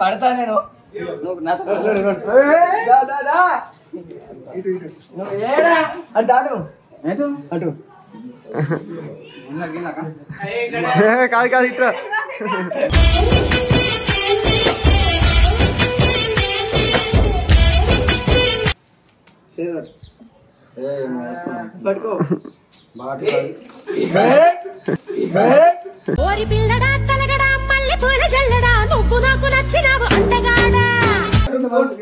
పడతా నేను అటు కాదు కాదు ఇట్లా పట్టుకో ఓరి పిల్లడా తలగడా మల్లె పూల జల్లడా నువ్వు నాకు నచ్చినావు అంటగాడా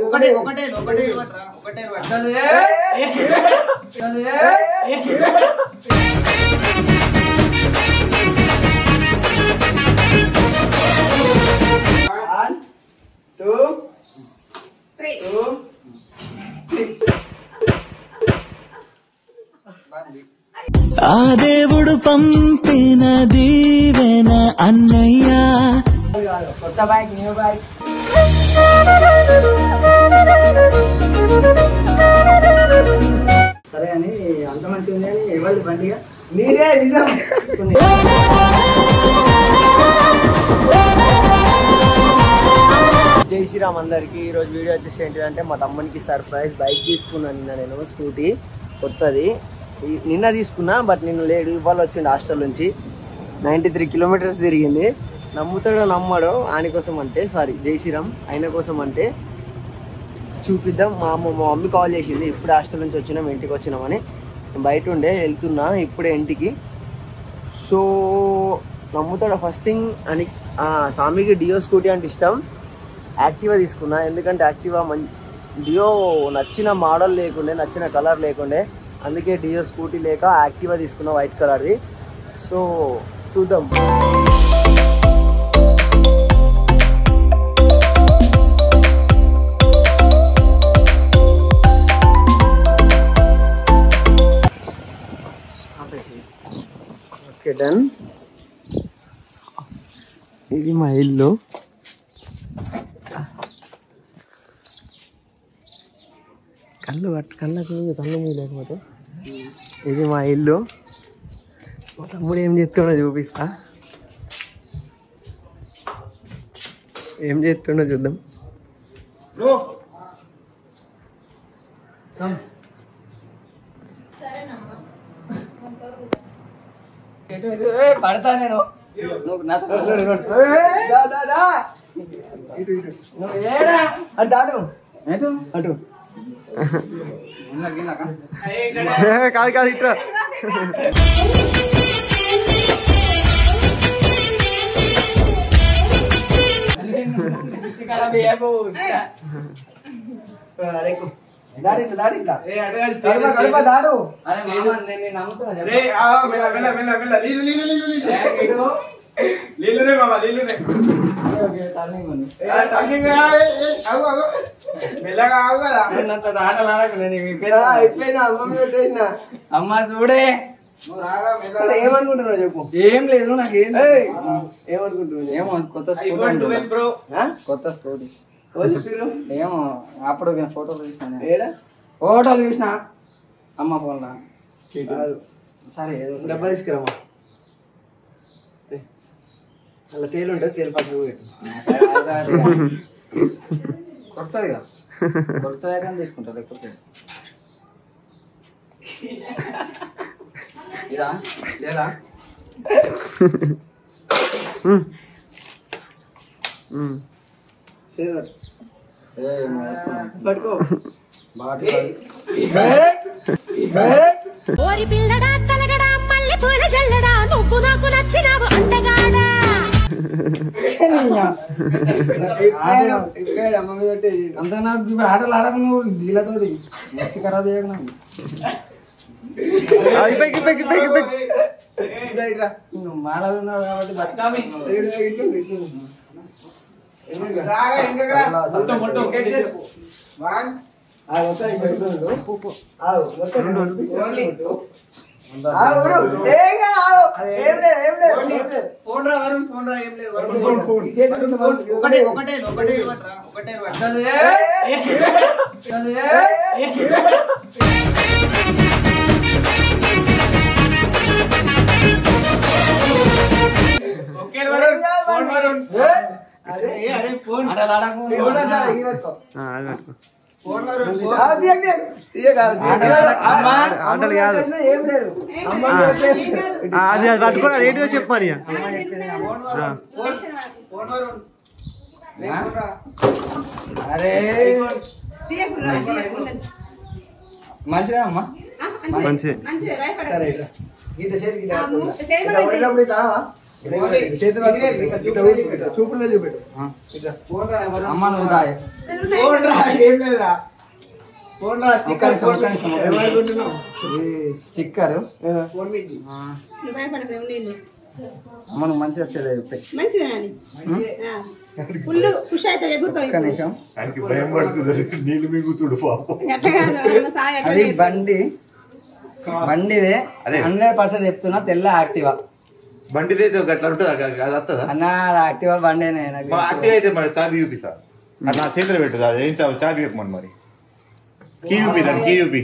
ఒకటే ఒకటే ఒకటే ఒకటే పట్టదే 1 2 3 ఆ దేవుడు పంపిన దీవెన అన్నయ్య కొత్త బైక్ న్యూ బైక్ సరే అని అంత మంచిగా ఉంది అని ఎవరి బండిగా మీరే నిజం జై శ్రీరామ్ అందరికి ఈరోజు వీడియో వచ్చేసి ఏంటిదంటే మా తమ్మునికి సర్ప్రైజ్ బైక్ తీసుకున్నాను నిన్న నేను స్కూటీ కొత్తది నిన్న తీసుకున్నా బట్ నిన్న లేడు ఇవాళ వచ్చిండు హాస్టల్ నుంచి 93 కిలోమీటర్స్ తిరిగింది నమ్ముతాడో నమ్మడో ఆయన కోసం అంటే సారీ జై శ్రీరామ్ ఆయన కోసం అంటే చూపిద్దాం మా మమ్మీ కాల్ చేసింది ఇప్పుడు హాస్టల్ నుంచి వచ్చినాం ఇంటికి వచ్చినామని బయట ఉండే వెళ్తున్నా ఇప్పుడే ఇంటికి సో నమ్ముతాడు ఫస్ట్ థింగ్ అని సామికి డియో స్కూటీ అంటే ఇష్టం యాక్టివా తీసుకున్నా ఎందుకంటే యాక్టివా డియో నచ్చిన మోడల్ లేకుండే నచ్చిన కలర్ లేకుండే అందుకే డియో స్కూటీ లేక యాక్టివా తీసుకున్నా వైట్ కలర్ది సో చూద్దాం ఓకే డన్ ఇది మా ఇల్లు కళ్ళు మీ లేకపోతే ఇది మా ఇల్లు మా తమ్ముడు ఏం చేస్తుండో చూపిస్తా ఏం చేస్తుండో చూద్దాం పడతా నేను అటు కాదు కాదు ఇట్లా దాడు అమ్మా చూడే ఏమనుకుంటున్నావు చెప్పు ఏం లేదు నాకు ఏమనుకుంటున్నావు ఏమో కొత్త స్కూటీ ఏమో అప్పుడు ఫోటోలు చూసిన అమ్మ ఫోన్లో సరే డబ్బా తీసుకురామా అలా తేలు ఉంటుంది తేలు పక్కకు కొడుతుంది కొడుతుంది అయితే తీసుకుంటా లేకపోతే ఇదా లేదా పట్టుకో ఓరి పిల్లడా తలగడా మల్లె పూల జల్లడా నువ్వు నాకు నచ్చినావు అంటగాడా అంత నాకు ఆటలు ఆడకు నువ్వు గీలతోటి నెత్తి ఖరాబ్ చేయకు నాకు మాలో ఉన్నావు కాబట్టి ఆటలు ఆడకు ఆటలు కాదు అది పట్టుకోరా ఏంటిదో చెప్పాలి అరే మంచిదే అమ్మా మంచిది సరే ఇట్లా గీత చేతికి ఇట్లా పడినప్పుడు ఇట్లా చేతులు చూపుడు చూపెట్టు ఇట్లా అమ్మ నువ్వు రాయి స్టిక్కర్ అమ్మ నువ్వు మంచిగా వచ్చేది ఒక్క నిమిషం అది బండిదే 100% చెప్తున్నా తెల్ల యాక్టివా బండిదే గట్లా ఉంటుంది అది వస్తుందా అన్న యాక్టివా బండేనే యాక్టివ్ అయితే మరి చాబీ చూపిస్తా అది నా చేతిలో పెట్టదు అది ఏం చాబీ చెప్పమని మరి కీ చూపిస్తాను కీ చూపి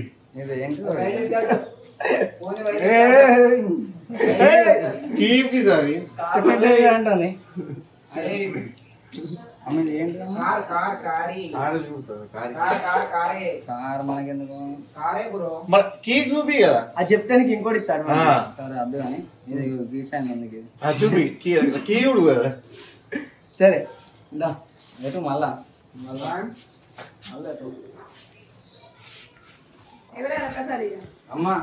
కీ చూపిస్తా అంటుంది కీ చూపి కదా అది చెప్తే నీకు ఇంకోటి ఇస్తాడు సరే అద్దు కానీ ఇది గీసాను అందుకు ఇది చూపి కీ చూడు కదా సరే ఎటు మళ్ళా అమ్మా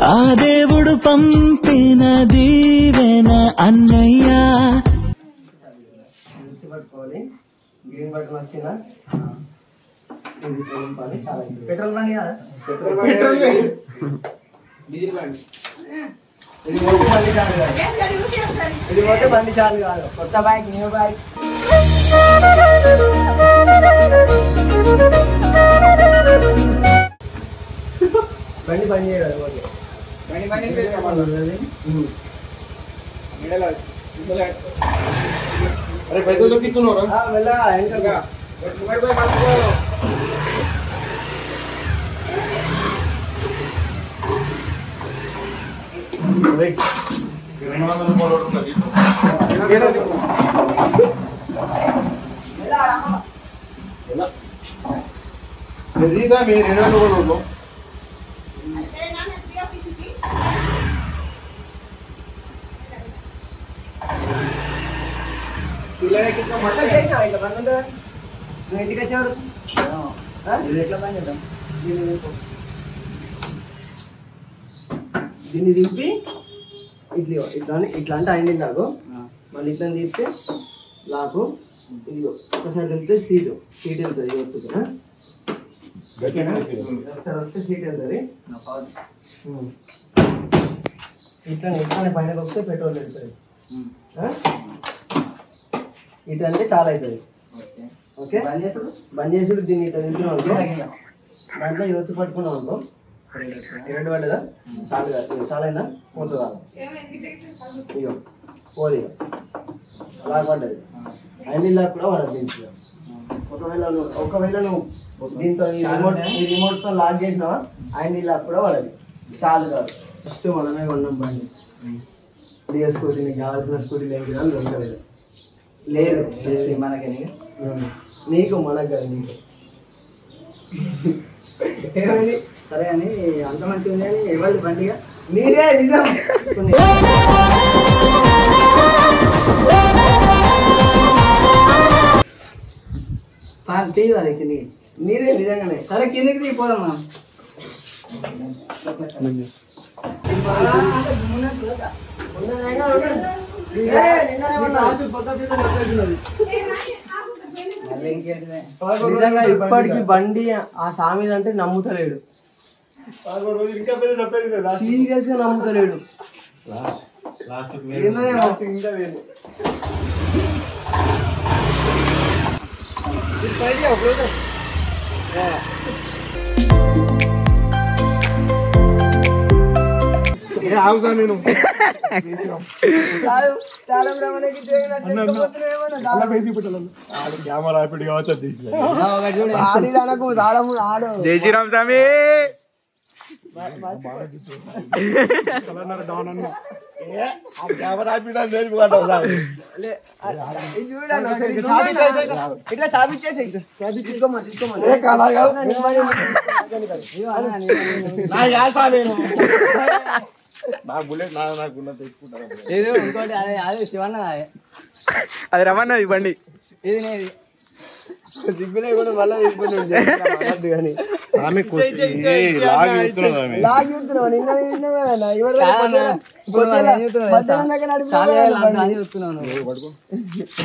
ఆ దేవుడు పంపిన దీవెన అన్నయ్యా పట్టుకోవాలి గ్రీన్ బటన్ వచ్చిందా పెట్రోల్ బండి కదా ఇది పోతే బండి చాలు కాదు కొత్త బైక్ న్యూ బైక్ బండి పని చేయదు పోతే అరే పెద్దలు దొక్కిస్తున్నారా మెల్లగా వెనకగా మీరు 200 ఇంటికి వచ్చేవారు ఎట్లా పని చేద్దాం దీన్ని దింపి ఇట్లా ఇట్లా ఇట్లా అంటే అయింది నాకు మళ్ళీ ఇట్లా తీస్తే లాకు ఇది ఒక సైడ్ వెళ్తే సీట్ వెళ్తుంది వస్తుంది ఒకసారి వస్తే సీట్ వెళ్తుంది ఇట్లా ఇట్లానే పైన వస్తే పెట్రోల్ వెళ్తుంది ఇట్లా అంటే చాలా అవుతుంది ఓకే బంద్ చేసుడు దీన్ని ఇట్లా తింటున్నాం అనుకో దాంట్లో యువత పట్టుకున్నాం అనుకో రెండు పడ్డదా చాలా అయిందా పోతుందా ఇగో పోదు ఇక లాక్ పడ్డది అన్ని లాక్ కూడా పడదు దీంట్లో ఒకవేళ నువ్వు దీంతో ఈ రిమోట్తో లాక్ చేసినావా అన్ని లాక్ కూడా పడదు చాలు కాదు ఫస్ట్ మనమే కొన్నాం బండి డిఎస్ స్కూటీ నీకు కావాల్సిన స్కూటీ లేదు కానీ దొరకలేదు లేదు మనకి నీకు మనకు కాదు నీకు ఏమైంది సరే అని అంత మంచిగా ఉంది అని ఎవరి బండిగా నీదే నిజం తీయాలి కిందికి నీదే నిజంగానే సరే కిందికి తీపోదాం మనం నిజంగా ఇప్పటికి బండి ఆ సామి అంటే నమ్ముతలేడు సీరియస్ గా నమ్ముతలేడు ఆగుతా నేను కెమెరా ఇప్పుడు కావచ్చు జై శ్రీరామ్ స్వామి ఇట్లా చాపిచ్చేసి తీసుకోమని నా బుల్లెట్ నాకున్న తెచ్చుకుంటాను ఇంకోటి అదే శివన్న అది రమ్మన్నది బండి సిగ్గులే కూడా మళ్ళీ తీసుకుంటుంది కానీ ఆమె లాగి చూస్తున్నావు నిన్న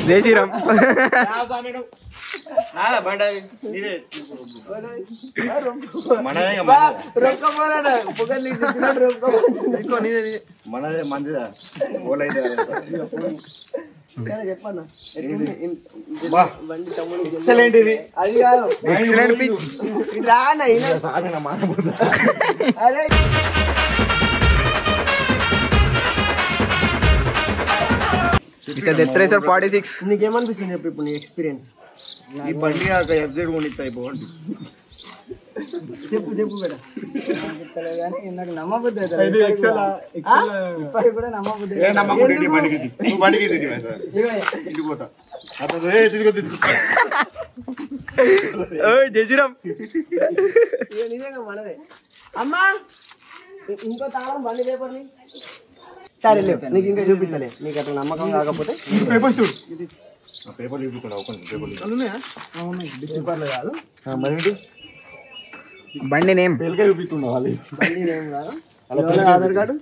జై శ్రీరామ్ రొక్కపోరాడు పొగలు మనదే మందిదా చెప్పన్నా ఎక్సలెంట్ ఇది అది కాదు ఎక్సలెంట్ పీస్ రానా అరే మిస్టర్ డెత్ రేసర్ 46 నీకేమనిపిస్తుంది చెప్పు ఇప్పుడు నీ ఎక్స్పీరియన్స్ ఈ బండి ఎఫ్జెడ్ కొనిస్తా అయిపోండి చెప్పు బేటా నాకు నమ్మబుద్ధి ఇప్పటికి కూడా నమ్మబుద్ధి పోతా తీసుకో జై శ్రీరామ్ నిజంగా మనదే అమ్మా ఇంకో తాళం బండి పేపర్ని సరే లేవు నీకు ఇంకా చూపించలే నీకు అట్లా నమ్మకం కాకపోతే పేపర్ చూపిస్తాడు పేపర్లు కాదు మరి బండి నేమ్ పేలికే చూపిస్తుండ వాళ్ళు బండి ఏం కాదు ఆధార్ కార్డు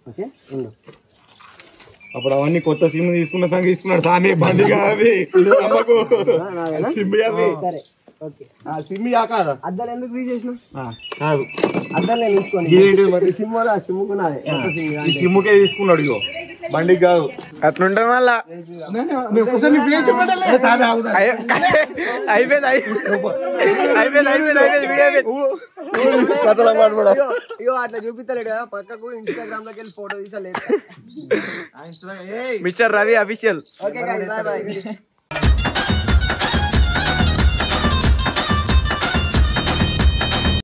ఓకే ఉండు అప్పుడు అవన్నీ కొత్త సిమ్ తీసుకున్న సంగతి తీసుకున్నాడు సామి బండి కాదు సిమ్ సరే ఓకే సిమ్ కాదా అద్దాలు ఎందుకు తీసేసినావు కాదు అద్దాలు నేను ఉంచుకోండి సిమ్ వల్ల సిమ్ముకు నాదే కొత్త సిమ్ ఈ సిమ్కే తీసుకున్నాడు ఇగో బండికి కాదు అట్లుంటాం మళ్ళా అయిపోయింది అయ్యో అట్లా చూపిస్తలేడు కదా పక్కకు ఇన్స్టాగ్రామ్ లోకి వెళ్ళి ఫోటో తీసలేదు mister Ravi official okay bye